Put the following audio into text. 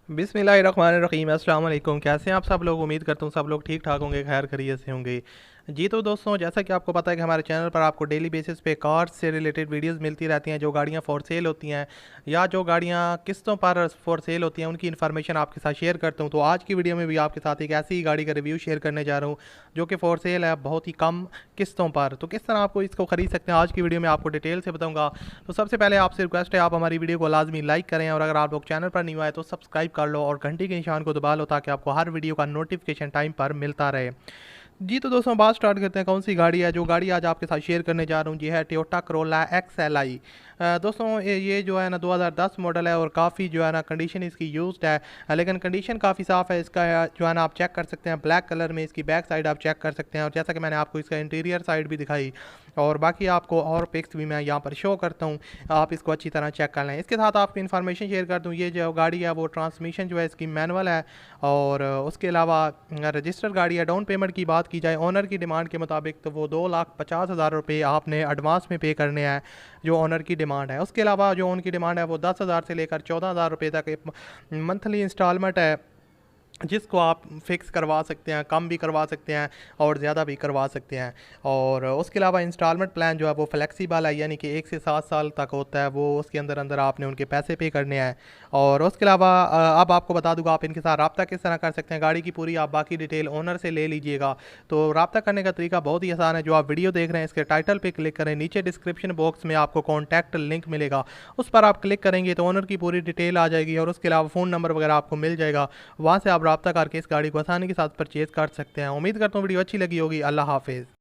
बिस्मिल्लाहिर्रहमानिर्रहीम। अस्सलाम वालेकुम। कैसे हैं आप सब लोग? उम्मीद करता हूँ सब लोग ठीक ठाक होंगे, खैर खैरियत से होंगे। जी तो दोस्तों, जैसा कि आपको पता है कि हमारे चैनल पर आपको डेली बेसिस पे कार्स से रिलेटेड वीडियोस मिलती रहती हैं। जो गाड़ियाँ फॉर सेल होती हैं या जो गाड़ियाँ किस्तों पर फॉर सेल होती हैं, उनकी इन्फॉर्मेशन आपके साथ शेयर करता हूँ। तो आज की वीडियो में भी आपके साथ एक ऐसी ही गाड़ी का रिव्यू शेयर करने जा रहा हूँ जो कि फॉर सेल है, बहुत ही कम किस्तों पर। तो किस तरह आपको इसको खरीद सकते हैं, आज की वीडियो में आपको डिटेल से बताऊँगा। तो सबसे पहले आपसे रिक्वेस्ट है, आप हमारी वीडियो को लाजमी लाइक करें, और अगर आप लोग चैनल पर नहीं आए तो सब्सक्राइब कर लो और घंटी के निशान को दबा लो, ताकि आपको हर वीडियो का नोटिफिकेशन टाइम पर मिलता रहे। जी तो दोस्तों, बात स्टार्ट करते हैं। कौन सी गाड़ी है? जो गाड़ी आज आपके साथ शेयर करने जा रहा हूँ, ये है टोयोटा करोला XLI। दोस्तों, ये जो है ना 2010 मॉडल है, और काफ़ी जो है ना कंडीशन इसकी यूज्ड है, लेकिन कंडीशन काफ़ी साफ़ है इसका। जो है ना आप चेक कर सकते हैं, ब्लैक कलर में इसकी बैक साइड आप चेक कर सकते हैं, और जैसा कि मैंने आपको इसका इंटीरियर साइड भी दिखाई, और बाकी आपको और पिक्स भी मैं यहाँ पर शो करता हूँ, आप इसको अच्छी तरह चेक कर लें। इसके साथ आपको इन्फॉर्मेशन शेयर कर दूँ, ये जो गाड़ी है वो ट्रांसमिशन जो है इसकी मैनुअल है, और उसके अलावा रजिस्टर गाड़ी है। डाउन पेमेंट की बात की जाए ऑनर की डिमांड के मुताबिक, तो वो 2,50,000 रुपये आपने एडवांस में पे करने हैं, जो ऑनर की डिमांड है। उसके अलावा जो उनकी डिमांड है वो 10,000 से लेकर 14,000 रुपये तक एक मंथली इंस्टॉलमेंट है, जिसको आप फिक्स करवा सकते हैं, कम भी करवा सकते हैं और ज़्यादा भी करवा सकते हैं। और उसके अलावा इंस्टॉलमेंट प्लान जो है वो फ्लेक्सिबल है, यानी कि 1 से 7 साल तक होता है वो, उसके अंदर अंदर आपने उनके पैसे पे करने हैं। और उसके अलावा अब आपको बता दूंगा आप इनके साथ रब्ता किस तरह कर सकते हैं। गाड़ी की पूरी आप बाकी डिटेल ओनर से ले लीजिएगा। तो रब्ता करने का तरीका बहुत ही आसान है। जो आप वीडियो देख रहे हैं इसके टाइटल पर क्लिक करें, नीचे डिस्क्रिप्शन बॉक्स में आपको कॉन्टैक्ट लिंक मिलेगा, उस पर आप क्लिक करेंगे तो ओनर की पूरी डिटेल आ जाएगी, और उसके अलावा फ़ोन नंबर वगैरह आपको मिल जाएगा। वहाँ से आप रब्ता करके इस गाड़ी को आसानी के साथ परचेज़ कर सकते हैं। उम्मीद करता हूँ वीडियो अच्छी लगी होगी। अल्लाह हाफिज़।